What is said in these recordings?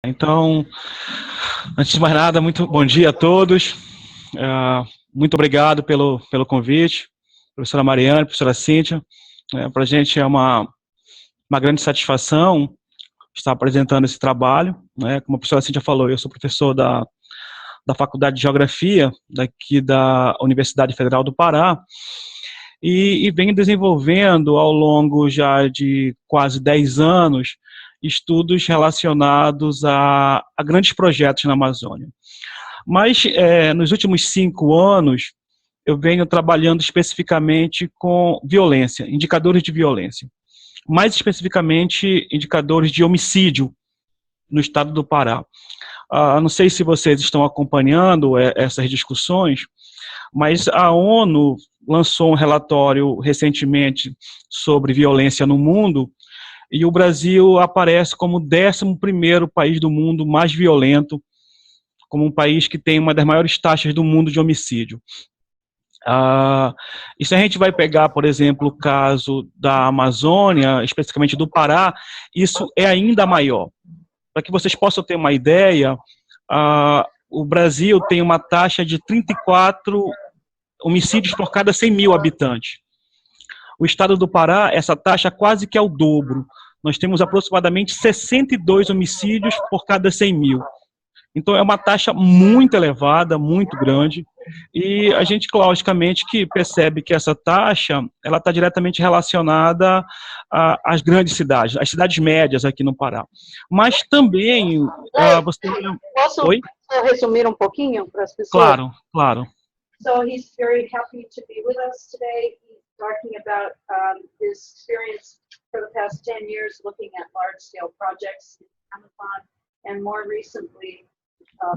Então, antes de mais nada, muito bom dia a todos. Muito obrigado pelo convite, professora Mariana, professora Cíntia. Para a gente é uma grande satisfação estar apresentando esse trabalho. Como a professora Cíntia falou, eu sou professor da Faculdade de Geografia, daqui da Universidade Federal do Pará, e venho desenvolvendo ao longo já de quase 10 anos estudos relacionados a grandes projetos na Amazônia. Mas nos últimos 5 anos eu venho trabalhando especificamente com violência, indicadores de violência. Mais especificamente, indicadores de homicídio no estado do Pará. Não sei se vocês estão acompanhando essas discussões, mas a ONU lançou um relatório recentemente sobre violência no mundo, e o Brasil aparece como o 11º país do mundo mais violento, como um país que tem uma das maiores taxas do mundo de homicídio. E se a gente vai pegar, por exemplo, o caso da Amazônia, especificamente do Pará, isso é ainda maior. Para que vocês possam ter uma ideia, o Brasil tem uma taxa de 34 homicídios por cada 100 mil habitantes. O estado do Pará, essa taxa quase que é o dobro. Nós temos aproximadamente 62 homicídios por cada 100 mil. Então, é uma taxa muito elevada, muito grande, e a gente, logicamente, que percebe que essa taxa ela está diretamente relacionada às grandes cidades, às cidades médias aqui no Pará. Mas também... Posso resumir um pouquinho para as pessoas? Claro, claro. So he's very happy to be with us today. He's talking about his experience for the past 10 years looking at large-scale projects in Amazon, and more recently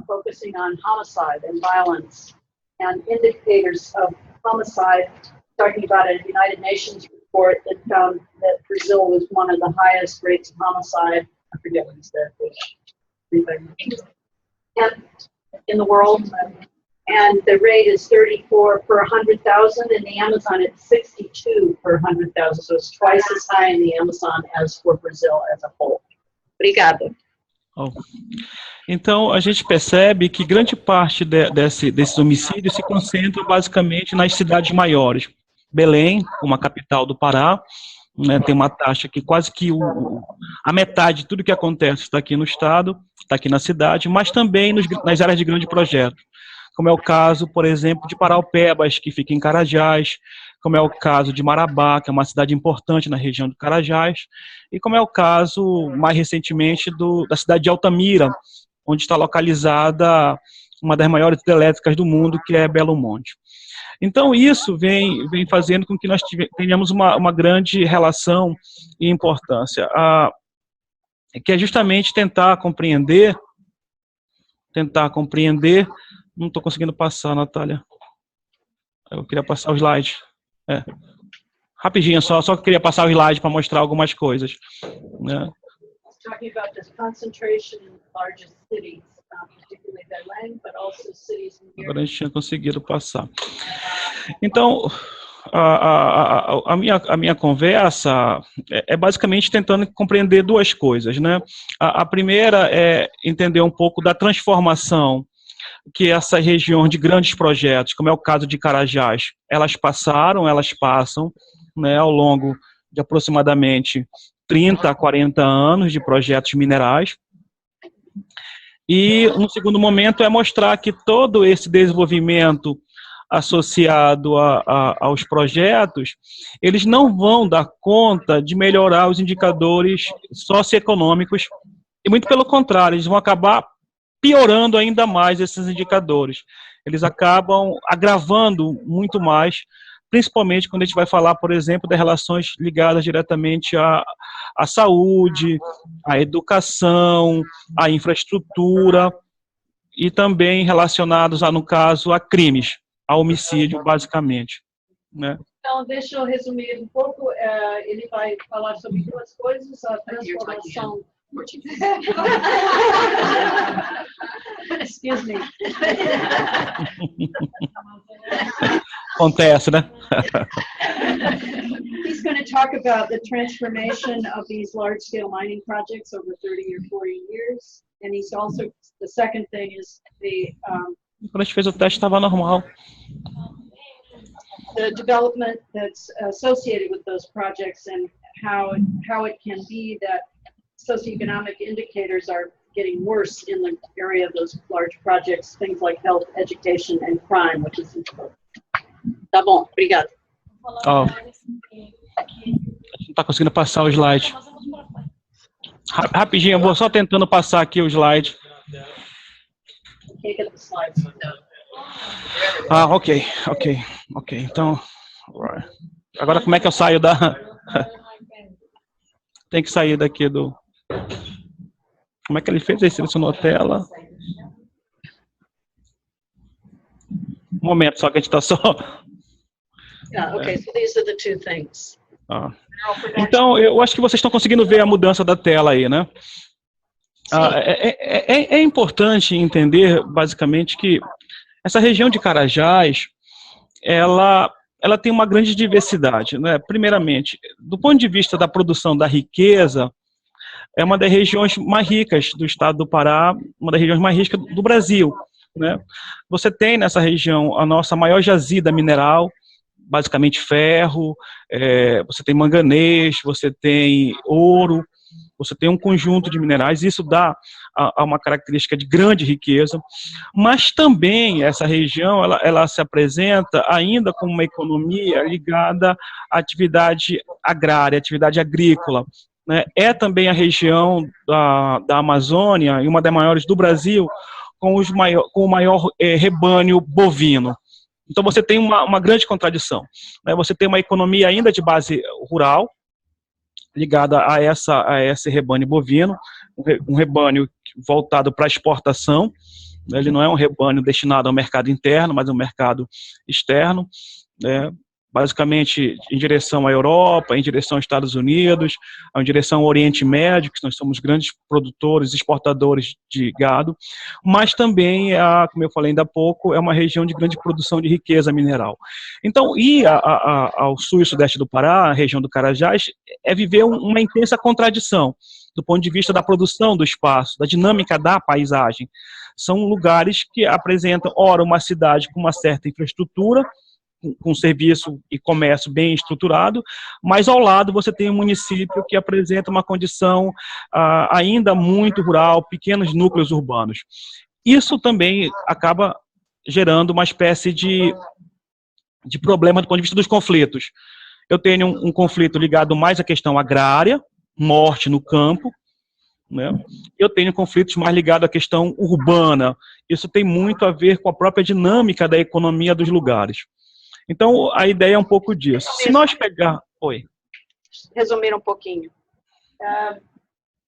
focusing on homicide and violence and indicators of homicide, talking about a United Nations report that found that Brazil was one of the highest rates of homicide, I forget what he said, and in the world. And the rate is 34 per 100,000. In the Amazon, it's 62 per 100,000. So it's twice as high in the Amazon as for Brazil as a whole. Obrigada. Então, a gente percebe que grande parte desses homicídios se concentram basicamente nas cidades maiores. Belém, uma capital do Pará, tem uma taxa que quase que a metade de tudo que acontece está aqui no estado, está aqui na cidade, mas também nas áreas de grande projeto, como é o caso, por exemplo, de Paraupebas, que fica em Carajás, como é o caso de Marabá, que é uma cidade importante na região do Carajás, e como é o caso, mais recentemente, da cidade de Altamira, onde está localizada uma das maiores hidrelétricas do mundo, que é Belo Monte. Então, isso vem fazendo com que nós tenhamos uma grande relação e importância, que é justamente tentar compreender. Não estou conseguindo passar, Natália. Eu queria passar o slide. Rapidinho, só que eu queria passar o slide para mostrar algumas coisas. Agora a gente tinha conseguido passar. Então, a minha conversa é basicamente tentando compreender duas coisas, né? A primeira é entender um pouco da transformação que essa região de grandes projetos, como é o caso de Carajás, elas passam, né, ao longo de aproximadamente 30 a 40 anos de projetos minerais. E, no segundo momento, é mostrar que todo esse desenvolvimento associado aos projetos, eles não vão dar conta de melhorar os indicadores socioeconômicos, e muito pelo contrário, eles vão acabar piorando ainda mais esses indicadores. Eles acabam agravando muito mais, principalmente quando a gente vai falar, por exemplo, das relações ligadas diretamente à saúde, à educação, à infraestrutura, e também relacionados, no caso, a crimes, a homicídio, basicamente, né? Então, deixa eu resumir um pouco. Ele vai falar sobre duas coisas: a transformação... Excuse me. Acontece, né? He's going to talk about the transformation of these large-scale mining projects over 30 or 40 years. And he's also, the second thing is Quando a gente fez o teste, estava normal. the development that's associated with those projects and how it can be that socioeconomic indicators are getting worse in the area of those large projects, things like health, education, and crime, which is important. Tá bom, obrigado. Ó, a gente não tá conseguindo passar o slide. Rapidinho, eu vou só tentando passar aqui o slide. Can't get the slides. Ah, ok. Então, agora como é que eu saio da... Tem que sair daqui do... Como é que ele fez? Ele selecionou a tela. Um momento, só que a gente está só... Yeah, okay, so these are the two things. Ah. Então, eu acho que vocês estão conseguindo ver a mudança da tela aí, né? É importante entender, basicamente, que essa região de Carajás, ela tem uma grande diversidade, né? Primeiramente, do ponto de vista da produção da riqueza, é uma das regiões mais ricas do estado do Pará, uma das regiões mais ricas do Brasil, né? Você tem nessa região a nossa maior jazida mineral, basicamente ferro, você tem manganês, você tem ouro, você tem um conjunto de minerais, isso dá a uma característica de grande riqueza, mas também essa região ela se apresenta ainda como uma economia ligada à atividade agrária, atividade agrícola, né? É também a região da Amazônia, e uma das maiores do Brasil, com o maior rebanho bovino. Então você tem uma grande contradição, né? Você tem uma economia ainda de base rural, ligada a esse rebanho bovino, um rebanho voltado para a exportação. Ele não é um rebanho destinado ao mercado interno, mas ao mercado externo, né? Basicamente em direção à Europa, em direção aos Estados Unidos, em direção ao Oriente Médio, que nós somos grandes produtores, exportadores de gado, mas também, como eu falei ainda há pouco, é uma região de grande produção de riqueza mineral. Então, ir ao sul e sudeste do Pará, a região do Carajás, é viver uma intensa contradição, do ponto de vista da produção do espaço, da dinâmica da paisagem. São lugares que apresentam, ora, uma cidade com uma certa infraestrutura, com serviço e comércio bem estruturado, mas ao lado você tem um município que apresenta uma condição ainda muito rural, pequenos núcleos urbanos. Isso também acaba gerando uma espécie de problema do ponto de vista dos conflitos. Eu tenho um conflito ligado mais à questão agrária, morte no campo, né? Eu tenho conflitos mais ligados à questão urbana. Isso tem muito a ver com a própria dinâmica da economia dos lugares. Então, a ideia é um pouco disso. Se nós pegar... Oi. Resumir um pouquinho.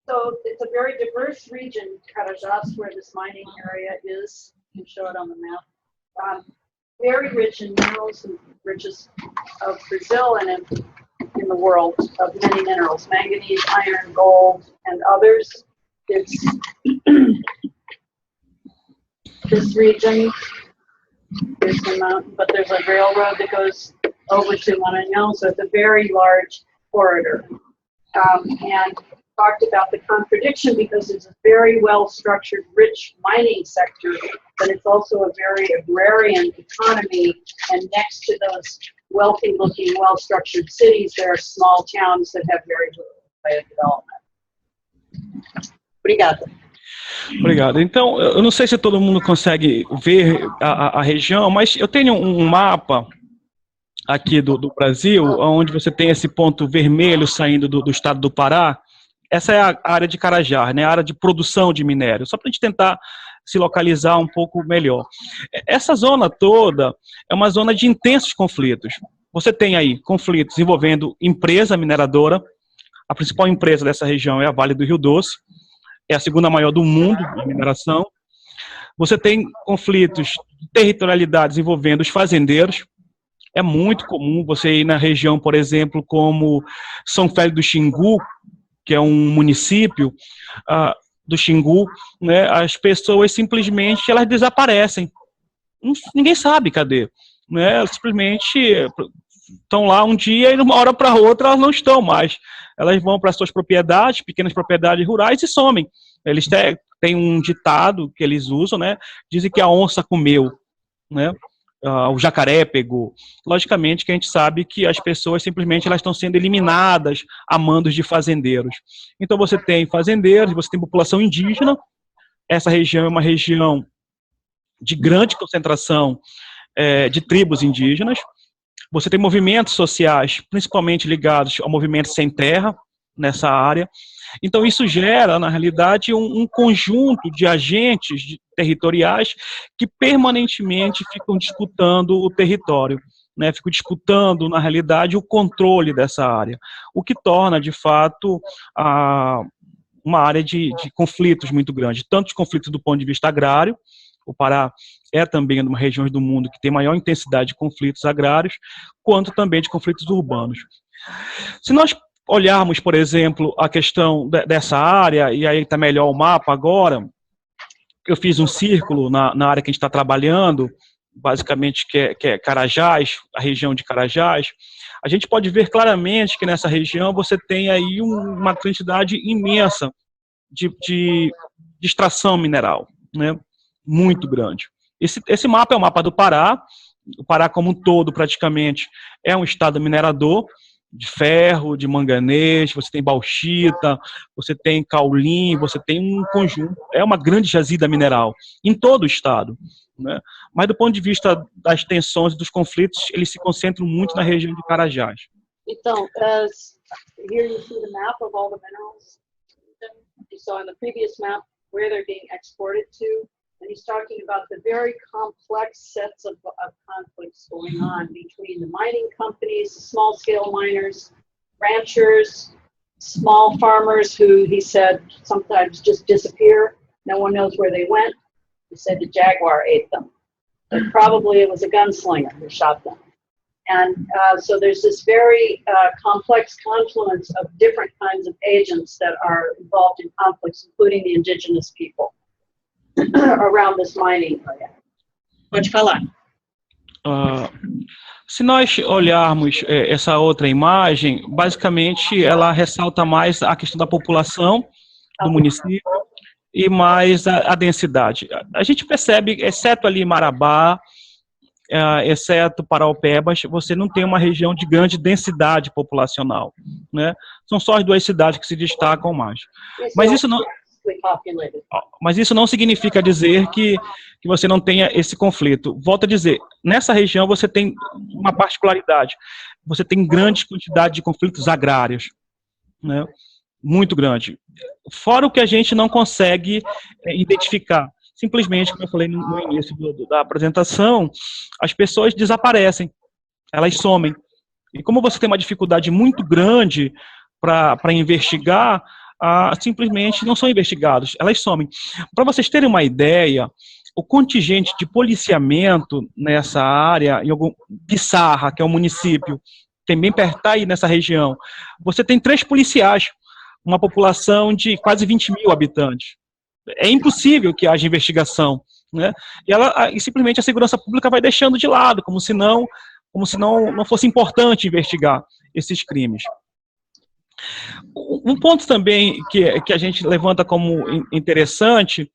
So it's a very diverse region, Carajás, where this mining area is. You can show it on the map. Very rich in minerals, and richest of Brazil and in the world of many minerals, manganese, iron, gold, and others. It's this region. There's the mountain, but there's a railroad that goes over to Maranhão, so it's a very large corridor. And talked about the contradiction because it's a very well-structured, rich mining sector, but it's also a very agrarian economy, and next to those wealthy-looking, well-structured cities, there are small towns that have very little way of development. Obrigada. Obrigado. Então, eu não sei se todo mundo consegue ver a região, mas eu tenho um mapa aqui do Brasil, onde você tem esse ponto vermelho saindo do estado do Pará. Essa é a área de Carajás, né, a área de produção de minério, só para a gente tentar se localizar um pouco melhor. Essa zona toda é uma zona de intensos conflitos. Você tem aí conflitos envolvendo empresa mineradora. A principal empresa dessa região é a Vale do Rio Doce, é a segunda maior do mundo de mineração. Você tem conflitos de territorialidades envolvendo os fazendeiros. É muito comum você ir na região, por exemplo, como São Félix do Xingu, que é um município do Xingu, né? As pessoas simplesmente elas desaparecem. Ninguém sabe cadê, né? Elas simplesmente estão lá um dia e de uma hora para outra elas não estão mais. Elas vão para suas propriedades, pequenas propriedades rurais e somem. Eles tem um ditado que eles usam, né? Dizem que a onça comeu, né? O jacaré pegou. Logicamente que a gente sabe que as pessoas simplesmente elas estão sendo eliminadas a mandos de fazendeiros. Então você tem fazendeiros, você tem população indígena. Essa região é uma região de grande concentração de tribos indígenas. Você tem movimentos sociais, principalmente ligados ao movimento sem terra, nessa área. Então, isso gera, na realidade, um conjunto de agentes territoriais que permanentemente ficam disputando o território, né? Ficam disputando, na realidade, o controle dessa área, o que torna, de fato, uma área de conflitos muito grande, tanto de conflitos do ponto de vista agrário. O Pará é também uma das regiões do mundo que tem maior intensidade de conflitos agrários, quanto também de conflitos urbanos. Se nós olharmos, por exemplo, a questão dessa área, e aí está melhor o mapa agora, eu fiz um círculo na área que a gente está trabalhando, basicamente que é Carajás, a região de Carajás. A gente pode ver claramente que nessa região você tem aí uma quantidade imensa de extração mineral, né? Muito grande. Esse mapa é o mapa do Pará. O Pará como um todo, praticamente, é um estado minerador de ferro, de manganês, você tem bauxita, você tem caulim, você tem um conjunto, é uma grande jazida mineral em todo o estado, né? Mas do ponto de vista das tensões e dos conflitos, eles se concentram muito na região de Carajás. Então, here you see the map of all the minerals. You saw in the previous map where they're being exported to. And he's talking about the very complex sets of conflicts going on between the mining companies, small-scale miners, ranchers, small farmers who, he said, sometimes just disappear. No one knows where they went. He said the jaguar ate them. But probably it was a gunslinger who shot them. And so there's this very complex confluence of different kinds of agents that are involved in conflicts, including the indigenous people around this mining area. Pode falar. Se nós olharmos essa outra imagem, basicamente ela ressalta mais a questão da população do município e mais a densidade. A gente percebe, exceto ali Marabá, exceto Paraupebas, você não tem uma região de grande densidade populacional, né? São só as duas cidades que se destacam mais. Mas isso não significa dizer que você não tenha esse conflito. Volto a dizer, nessa região você tem uma particularidade. Você tem grande quantidade de conflitos agrários, né? Muito grande. Fora o que a gente não consegue identificar. Simplesmente, como eu falei no início da apresentação, as pessoas desaparecem, elas somem. E como você tem uma dificuldade muito grande para investigar, simplesmente não são investigados, elas somem. Para vocês terem uma ideia, o contingente de policiamento nessa área, em Pissarra, que é um município, também perto aí nessa região, você tem 3 policiais, uma população de quase 20 mil habitantes. É impossível que haja investigação, né? E simplesmente a segurança pública vai deixando de lado, como se não fosse importante investigar esses crimes. Um ponto também que a gente levanta como interessante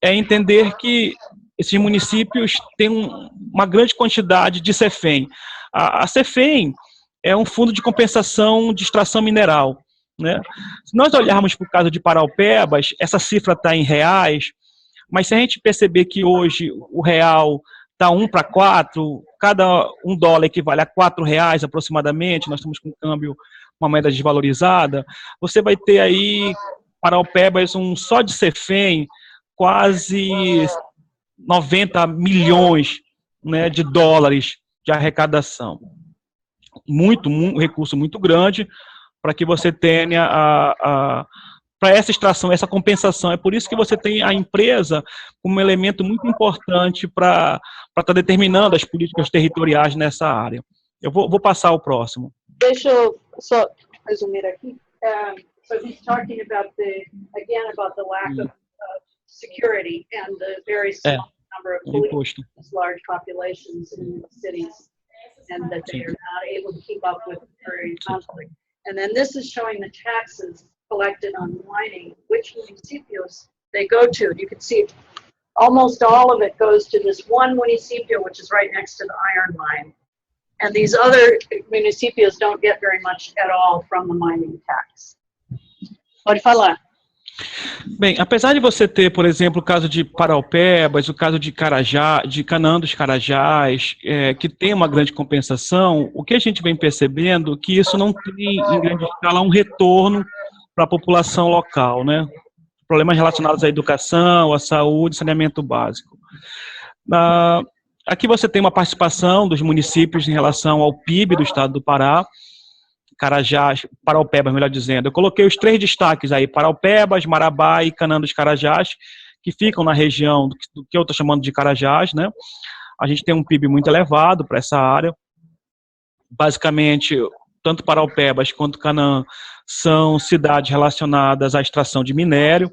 é entender que esses municípios têm uma grande quantidade de CEFEM. A CEFEM é um fundo de compensação de extração mineral, né? Se nós olharmos para o caso de Paraupebas, essa cifra está em reais, mas se a gente perceber que hoje o real está 1:4, cada $1 equivale a R$4 aproximadamente, nós estamos com um câmbio, uma moeda desvalorizada, você vai ter aí, Paraupebas, só de CEFEM, quase 90 milhões, né, de dólares de arrecadação. Um recurso muito grande para que você tenha para essa extração, essa compensação. É por isso que você tem a empresa como um elemento muito importante para estar determinando as políticas territoriais nessa área. Eu vou passar ao próximo. Deixa eu só resumir aqui. So he's talking about the lack of security and the very small number of police, large populations in the cities, and that they are not able to keep up with the conflict. And then this is showing the taxes collected on mining, which municípios they go to. You can see almost all of it goes to this one municipio, which is right next to the iron mine. And these other municipios don't get very much at all from the mining tax. Pode falar. Bem, apesar de você ter, por exemplo, o caso de Paraupebas, o caso de Carajá, de Canaã dos Carajás, que tem uma grande compensação, o que a gente vem percebendo é que isso não tem, em grande escala, um retorno para a população local, né? Problemas relacionados à educação, à saúde, saneamento básico. Aqui você tem uma participação dos municípios em relação ao PIB do estado do Pará, Carajás, Paraupebas, melhor dizendo. Eu coloquei os 3 destaques aí, Paraupebas, Marabá e Canaã dos Carajás, que ficam na região do que eu estou chamando de Carajás, né? A gente tem um PIB muito elevado para essa área. Basicamente, tanto Paraupebas quanto Canaã são cidades relacionadas à extração de minério,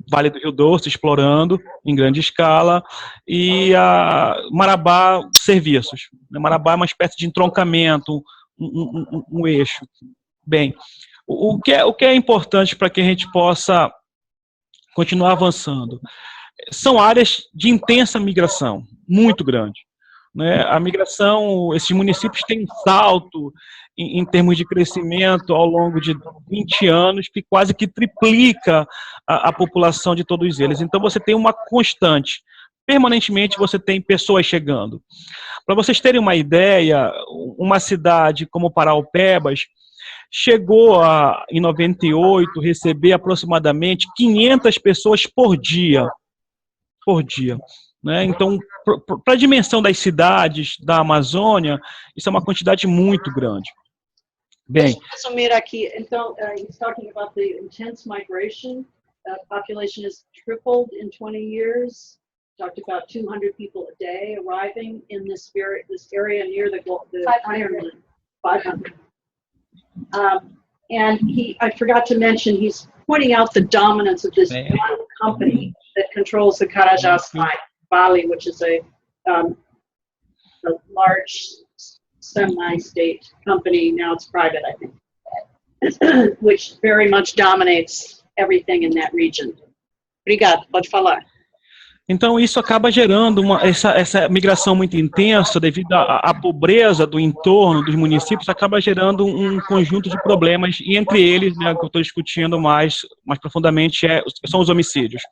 Vale do Rio Doce explorando em grande escala, e a Marabá, serviços. Marabá é uma espécie de entroncamento, um eixo. Bem, o que é importante para que a gente possa continuar avançando? São áreas de intensa migração, muito grande. Né? A migração, esses municípios têm um salto em termos de crescimento ao longo de 20 anos, que quase que triplica a população de todos eles. Então você tem uma constante. Permanentemente você tem pessoas chegando. Para vocês terem uma ideia, uma cidade como Paraupebas chegou em 98, receber aproximadamente 500 pessoas por dia. Né? Então, para a dimensão das cidades da Amazônia, isso é uma quantidade muito grande. Bem, resumir aqui, então, he's talking about the intense migration. Population has tripled in 20 years. Talked about 200 people a day arriving in this area near the iron mine. 500. And I forgot to mention, he's pointing out the dominance of this one company that controls the Carajás Valley, which is a large semi-state company. Now it's private, I think, which very much dominates everything in that region. Obrigado, pode falar. Então, isso acaba gerando essa migração muito intensa, devido à pobreza do entorno dos municípios, acaba gerando um conjunto de problemas, e entre eles, né, que eu estou discutindo mais profundamente, são os homicídios.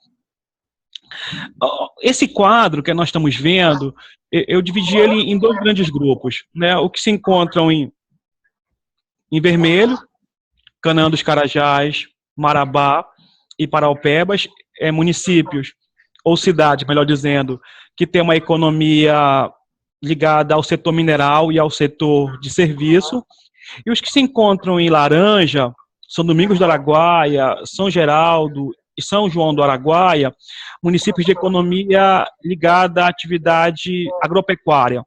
Esse quadro que nós estamos vendo, eu dividi ele em 2 grandes grupos. Né, o que se encontram em vermelho, Canaã dos Carajás, Marabá e Paraupebas, municípios, ou cidades, melhor dizendo, que tem uma economia ligada ao setor mineral e ao setor de serviço. E os que se encontram em laranja, São Domingos do Araguaia, São Geraldo e São João do Araguaia, municípios de economia ligada à atividade agropecuária.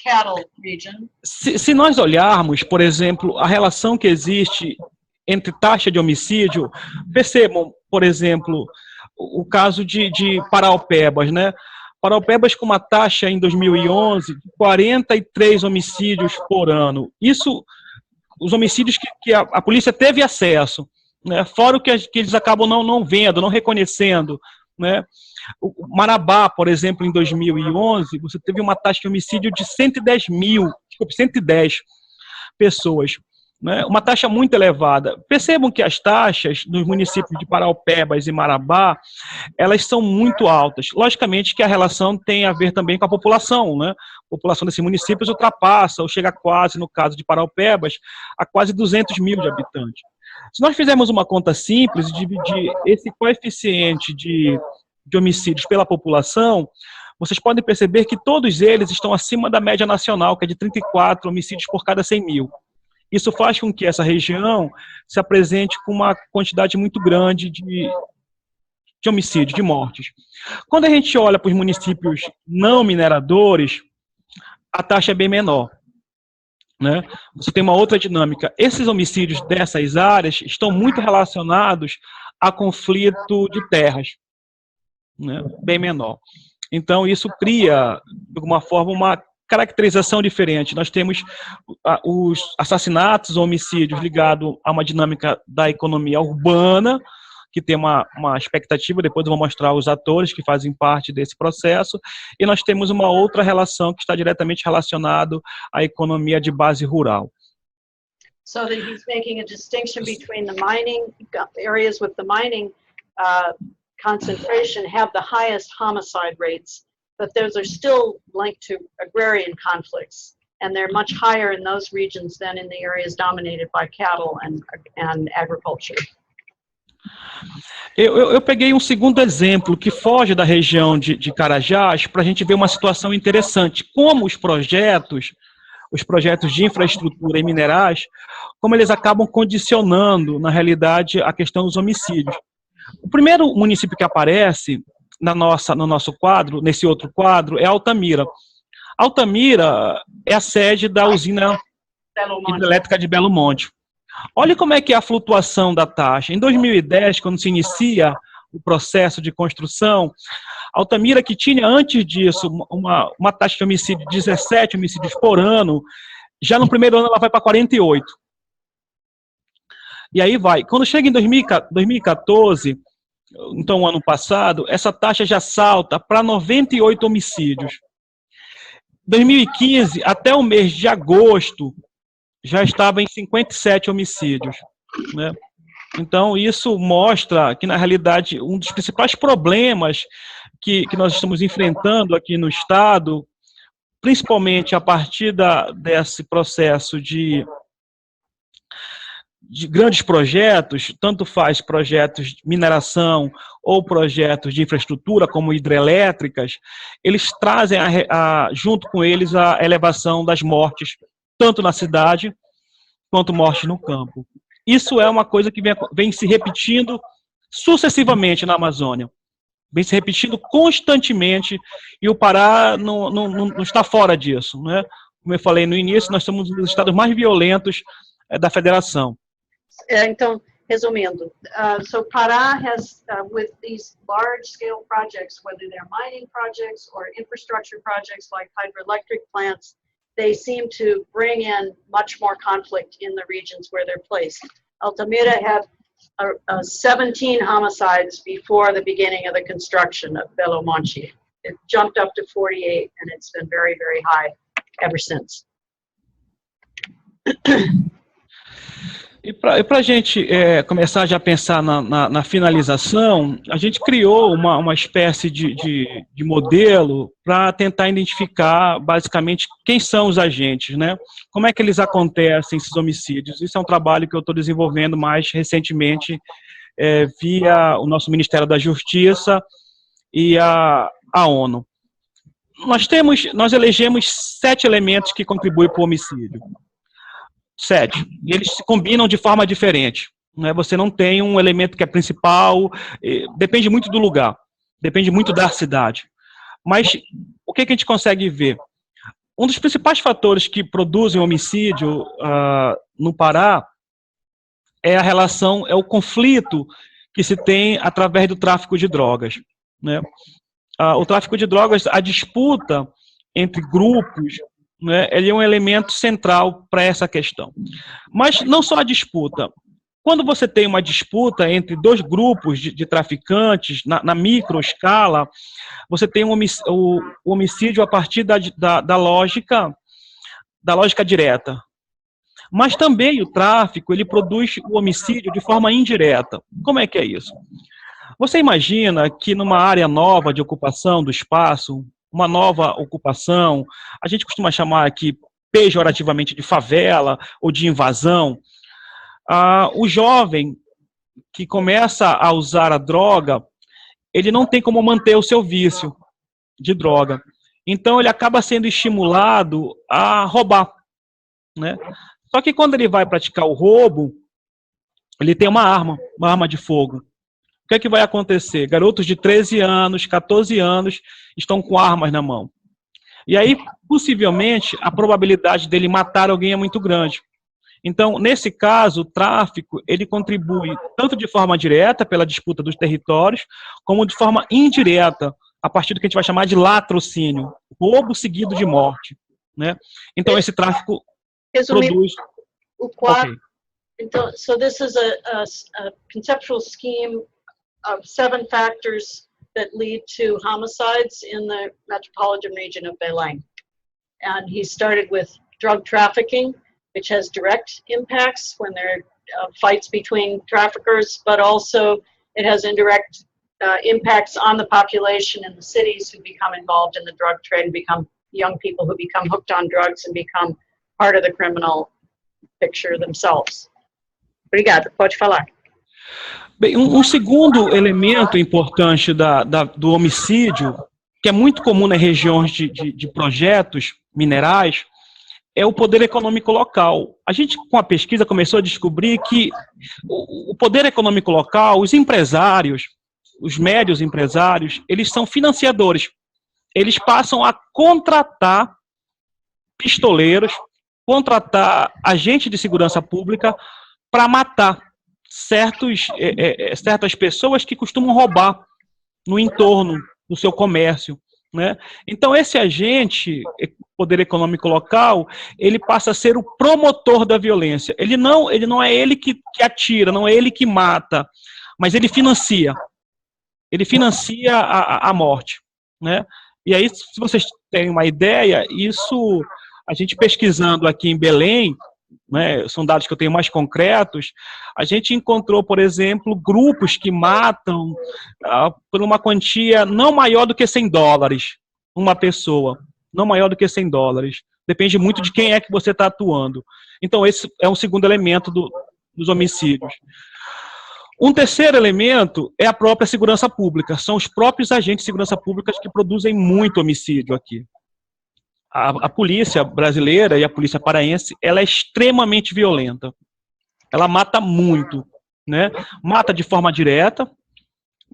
Cattle region. Se nós olharmos, por exemplo, a relação que existe entre taxa de homicídio, percebam, por exemplo, o caso de Paraupebas, né? Paraupebas com uma taxa em 2011 de 43 homicídios por ano. Isso, os homicídios que a polícia teve acesso, né? Fora o que eles acabam não vendo, não reconhecendo, né? O Marabá, por exemplo, em 2011, você teve uma taxa de homicídio de 110 pessoas. Né, uma taxa muito elevada. Percebam que as taxas nos municípios de Paraupebas e Marabá, elas são muito altas. Logicamente que a relação tem a ver também com a população. Né? A população desses municípios ultrapassa, ou chega quase, no caso de Paraupebas, a quase 200 mil de habitantes. Se nós fizermos uma conta simples e dividir esse coeficiente de homicídios pela população, vocês podem perceber que todos eles estão acima da média nacional, que é de 34 homicídios por cada 100 mil. Isso faz com que essa região se apresente com uma quantidade muito grande de homicídios, de mortes. Quando a gente olha para os municípios não mineradores, a taxa é bem menor. Né? Você tem uma outra dinâmica. Esses homicídios dessas áreas estão muito relacionados a conflito de terras, né? Bem menor. Então, isso cria, de alguma forma, uma caracterização diferente. Nós temos os assassinatos ou homicídios ligados a uma dinâmica da economia urbana, que tem uma expectativa, depois eu vou mostrar os atores que fazem parte desse processo, e nós temos uma outra relação que está diretamente relacionada à economia de base rural. So that he's making a distinction between the mining areas with the mining concentration have the highest homicide rates, but those are still linked to agrarian conflicts, and they're much higher in those regions than in the areas dominated by cattle and agriculture. Eu peguei um segundo exemplo que foge da região de Carajás para a gente ver uma situação interessante, como os projetos de infraestrutura e minerais, como eles acabam condicionando, na realidade, a questão dos homicídios. O primeiro município que aparece no nosso quadro, nesse outro quadro, é Altamira. Altamira é a sede da usina hidrelétrica de Belo Monte. Olha como é que é a flutuação da taxa. Em 2010, quando se inicia o processo de construção, Altamira, que tinha antes disso uma taxa de homicídio de 17 homicídios por ano, já no primeiro ano ela vai para 48. E aí vai. Quando chega em 2014, então o ano passado, essa taxa já salta para 98 homicídios. 2015, até o mês de agosto, já estava em 57 homicídios, né? Então, isso mostra que, na realidade, um dos principais problemas que nós estamos enfrentando aqui no Estado, principalmente a partir desse processo de grandes projetos, tanto faz projetos de mineração ou projetos de infraestrutura, como hidrelétricas, eles trazem junto com eles a elevação das mortes, tanto na cidade quanto mortes no campo. Isso é uma coisa que vem se repetindo sucessivamente na Amazônia. Vem se repetindo constantemente e o Pará não está fora disso, né? Como eu falei no início, nós somos um dos estados mais violentos da federação. Então, resumindo, so Pará has, with these large-scale projects, whether they're mining projects or infrastructure projects like hydroelectric plants, they seem to bring in much more conflict in the regions where they're placed. Altamira had 17 homicides before the beginning of the construction of Belo Monte. It jumped up to 48, and it's been very, very high ever since. E para a gente começar já a pensar na finalização, a gente criou uma espécie de modelo para tentar identificar, basicamente, quem são os agentes, né? Como é que eles acontecem, esses homicídios. Isso é um trabalho que eu estou desenvolvendo mais recentemente via o nosso Ministério da Justiça e a ONU. Nós elegemos 7 elementos que contribuem para o homicídio. 7. E eles se combinam de forma diferente. Né? Você não tem um elemento que é principal, depende muito do lugar, depende muito da cidade. Mas o que a gente consegue ver? Um dos principais fatores que produzem homicídio no Pará é o conflito que se tem através do tráfico de drogas. Né? O tráfico de drogas, a disputa entre grupos, né, ele é um elemento central para essa questão. Mas não só a disputa. Quando você tem uma disputa entre dois grupos de traficantes, na micro escala, você tem o homicídio a partir da lógica direta. Mas também o tráfico, ele produz o homicídio de forma indireta. Como é que é isso? Você imagina que numa área nova de ocupação do espaço, uma nova ocupação, a gente costuma chamar aqui pejorativamente de favela ou de invasão, o jovem que começa a usar a droga, ele não tem como manter o seu vício de droga. Então ele acaba sendo estimulado a roubar, né? Só que quando ele vai praticar o roubo, ele tem uma arma de fogo. O que é que vai acontecer? Garotos de 13 anos, 14 anos estão com armas na mão. E aí, possivelmente, a probabilidade dele matar alguém é muito grande. Então, nesse caso, o tráfico, ele contribui tanto de forma direta pela disputa dos territórios, como de forma indireta, a partir do que a gente vai chamar de latrocínio, roubo seguido de morte. Né? Então, esse tráfico produz... O quadro, então, so this is a conceptual scheme of 7 factors that lead to homicides in the metropolitan region of Belém. And he started with drug trafficking, which has direct impacts when there are fights between traffickers, but also it has indirect impacts on the population in the cities who become involved in the drug trade and become young people who become hooked on drugs and become part of the criminal picture themselves. Obrigada, pode falar. Bem, um segundo elemento importante do homicídio, que é muito comum nas regiões de projetos minerais, é o poder econômico local. A gente, com a pesquisa, começou a descobrir que o poder econômico local, os empresários, os médios empresários, eles são financiadores. Eles passam a contratar pistoleiros, contratar agentes de segurança pública para matar certas pessoas que costumam roubar no entorno do seu comércio, né? Então, esse agente, poder econômico local, ele passa a ser o promotor da violência. Ele não é ele que atira, não é ele que mata, mas ele financia. Ele financia a morte, né? E aí, se vocês têm uma ideia, isso, a gente pesquisando aqui em Belém, né, são dados que eu tenho mais concretos, a gente encontrou, por exemplo, grupos que matam por uma quantia não maior do que $100, uma pessoa, não maior do que $100. Depende muito de quem é que você está atuando. Então, esse é um segundo elemento dos homicídios. Um terceiro elemento é a própria segurança pública. São os próprios agentes de segurança pública que produzem muito homicídio aqui. A polícia brasileira e a polícia paraense, ela é extremamente violenta. Ela mata muito, né? Mata de forma direta,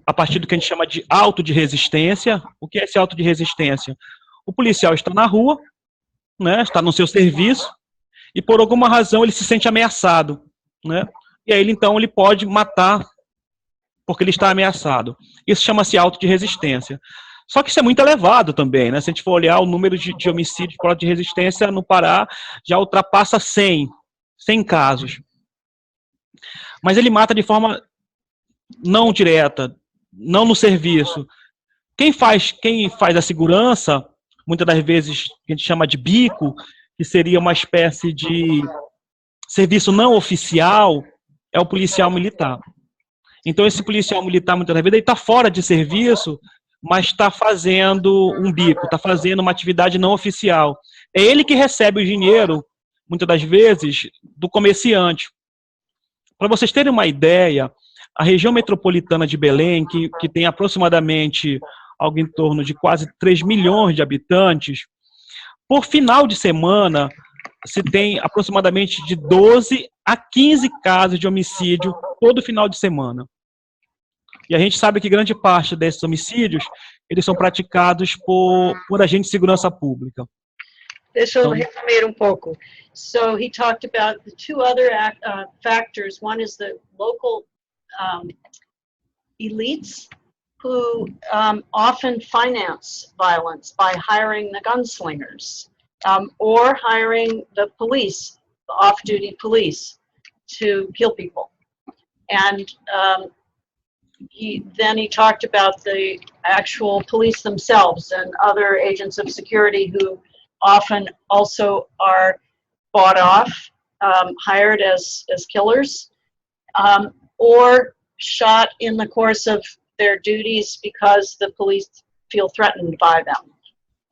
a partir do que a gente chama de auto de resistência. O que é esse auto de resistência? O policial está na rua, né? Está no seu serviço, e por alguma razão ele se sente ameaçado, né? E aí, então, ele pode matar porque ele está ameaçado. Isso chama-se auto de resistência. Só que isso é muito elevado também, né? Se a gente for olhar o número de homicídios por auto de resistência no Pará, já ultrapassa 100 casos. Mas ele mata de forma não direta, não no serviço. Quem faz a segurança, muitas das vezes a gente chama de bico, que seria uma espécie de serviço não oficial, é o policial militar. Então, esse policial militar, muitas das vezes, ele está fora de serviço, mas está fazendo um bico, está fazendo uma atividade não oficial. É ele que recebe o dinheiro, muitas das vezes, do comerciante. Para vocês terem uma ideia, a região metropolitana de Belém, que tem aproximadamente algo em torno de quase 3 milhões de habitantes, por final de semana, se tem aproximadamente de 12 a 15 casos de homicídio todo final de semana. E a gente sabe que grande parte desses homicídios, eles são praticados por agentes de segurança pública. Deixa eu resumir um pouco. So he talked about the 2 other factors. One is the local elites who often finance violence by hiring the gunslingers. Or hiring the police, the off-duty police, to kill people. And he talked about the actual police themselves and other agents of security who often also are bought off, hired as killers, or shot in the course of their duties because the police feel threatened by them.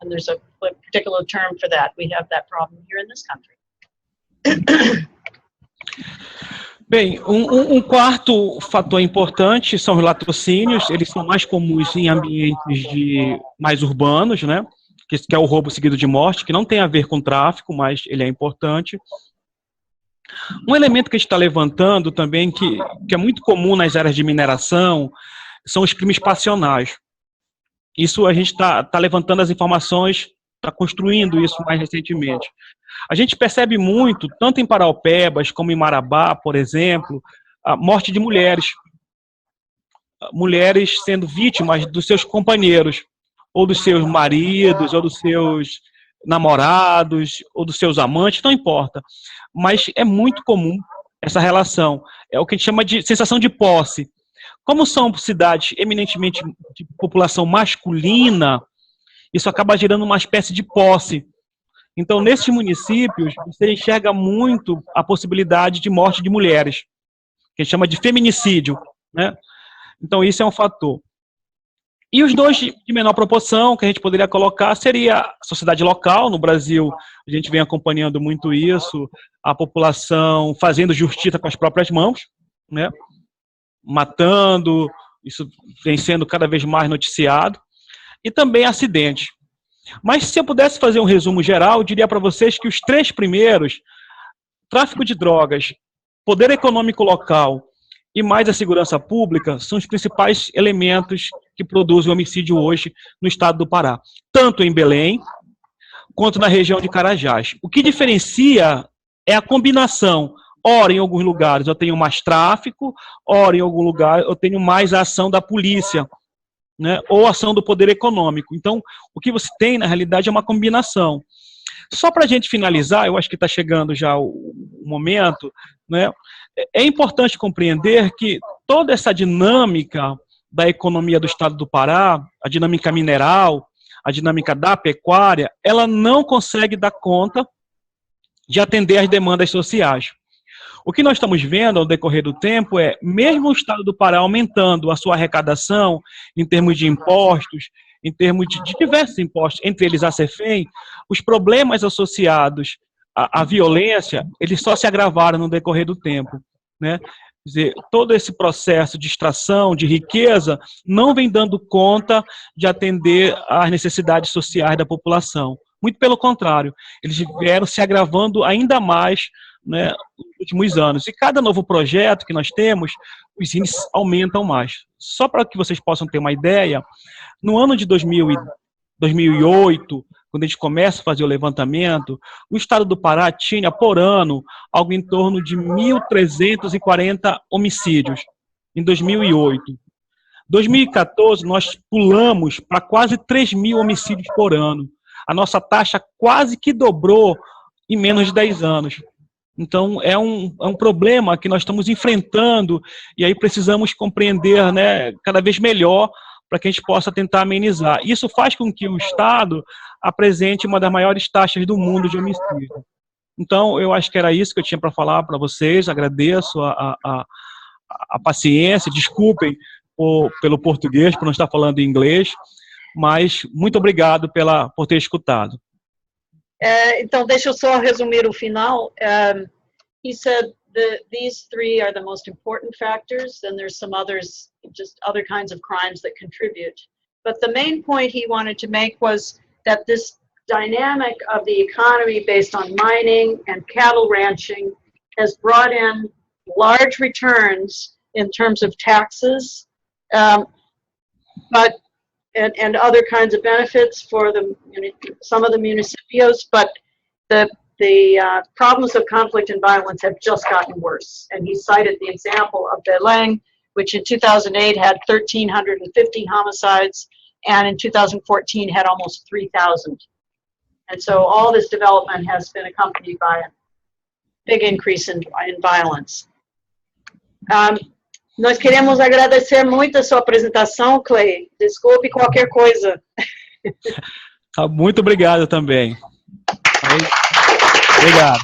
And there's a particular term for that. We have that problem here in this country. Bem, um quarto fator importante são os latrocínios. Eles são mais comuns em ambientes mais urbanos, né? Que é o roubo seguido de morte, que não tem a ver com tráfico, mas ele é importante. Um elemento que a gente está levantando também, que é muito comum nas áreas de mineração, são os crimes passionais. Isso a gente está levantando as informações, está construindo isso mais recentemente. A gente percebe muito, tanto em Paraupebas como em Marabá, por exemplo, a morte de mulheres. Mulheres sendo vítimas dos seus companheiros, ou dos seus maridos, ou dos seus namorados, ou dos seus amantes, não importa. Mas é muito comum essa relação. É o que a gente chama de sensação de posse. Como são cidades eminentemente de população masculina, isso acaba gerando uma espécie de posse. Então, nesses municípios, você enxerga muito a possibilidade de morte de mulheres, que a gente chama de feminicídio, né? Então, isso é um fator. E os dois de menor proporção que a gente poderia colocar seria a sociedade local. No Brasil, a gente vem acompanhando muito isso, a população fazendo justiça com as próprias mãos, né? Matando, isso vem sendo cada vez mais noticiado, e também acidentes. Mas se eu pudesse fazer um resumo geral, eu diria para vocês que os três primeiros, tráfico de drogas, poder econômico local e mais a segurança pública, são os principais elementos que produzem o homicídio hoje no estado do Pará, tanto em Belém quanto na região de Carajás. O que diferencia é a combinação. Ora, em alguns lugares eu tenho mais tráfico, ora, em algum lugar eu tenho mais a ação da polícia, né, ou ação do poder econômico. Então, o que você tem, na realidade, é uma combinação. Só para a gente finalizar, eu acho que está chegando já o momento, né, é importante compreender que toda essa dinâmica da economia do estado do Pará, a dinâmica mineral, a dinâmica da pecuária, ela não consegue dar conta de atender às demandas sociais. O que nós estamos vendo ao decorrer do tempo é, mesmo o estado do Pará aumentando a sua arrecadação em termos de impostos, em termos de diversos impostos, entre eles a CEFEM, os problemas associados à violência, eles só se agravaram no decorrer do tempo, né? Quer dizer, todo esse processo de extração, de riqueza, não vem dando conta de atender às necessidades sociais da população. Muito pelo contrário, eles vieram se agravando ainda mais, né, nos últimos anos. E cada novo projeto que nós temos, os índices aumentam mais. Só para que vocês possam ter uma ideia, no ano de 2008, quando a gente começa a fazer o levantamento, o estado do Pará tinha, por ano, algo em torno de 1.340 homicídios, em 2008. Em 2014, nós pulamos para quase 3.000 homicídios por ano. A nossa taxa quase que dobrou em menos de 10 anos. Então, é um problema que nós estamos enfrentando e aí precisamos compreender, né, cada vez melhor para que a gente possa tentar amenizar. Isso faz com que o Estado apresente uma das maiores taxas do mundo de homicídio. Então, eu acho que era isso que eu tinha para falar para vocês. Agradeço a paciência, desculpem pelo português, por não estar falando em inglês, mas muito obrigado por ter escutado. Então, deixa eu só resumir o final. He said that these three are the most important factors, and there's some others, just other kinds of crimes that contribute. But the main point he wanted to make was that this dynamic of the economy based on mining and cattle ranching has brought in large returns in terms of taxes, but and other kinds of benefits for some of the municipios, but the problems of conflict and violence have just gotten worse. And he cited the example of Belém, which in 2008 had 1,350 homicides, and in 2014 had almost 3,000. And so all this development has been accompanied by a big increase in violence. Nós queremos agradecer muito a sua apresentação, Clay. Desculpe qualquer coisa. Muito obrigado também. Obrigado.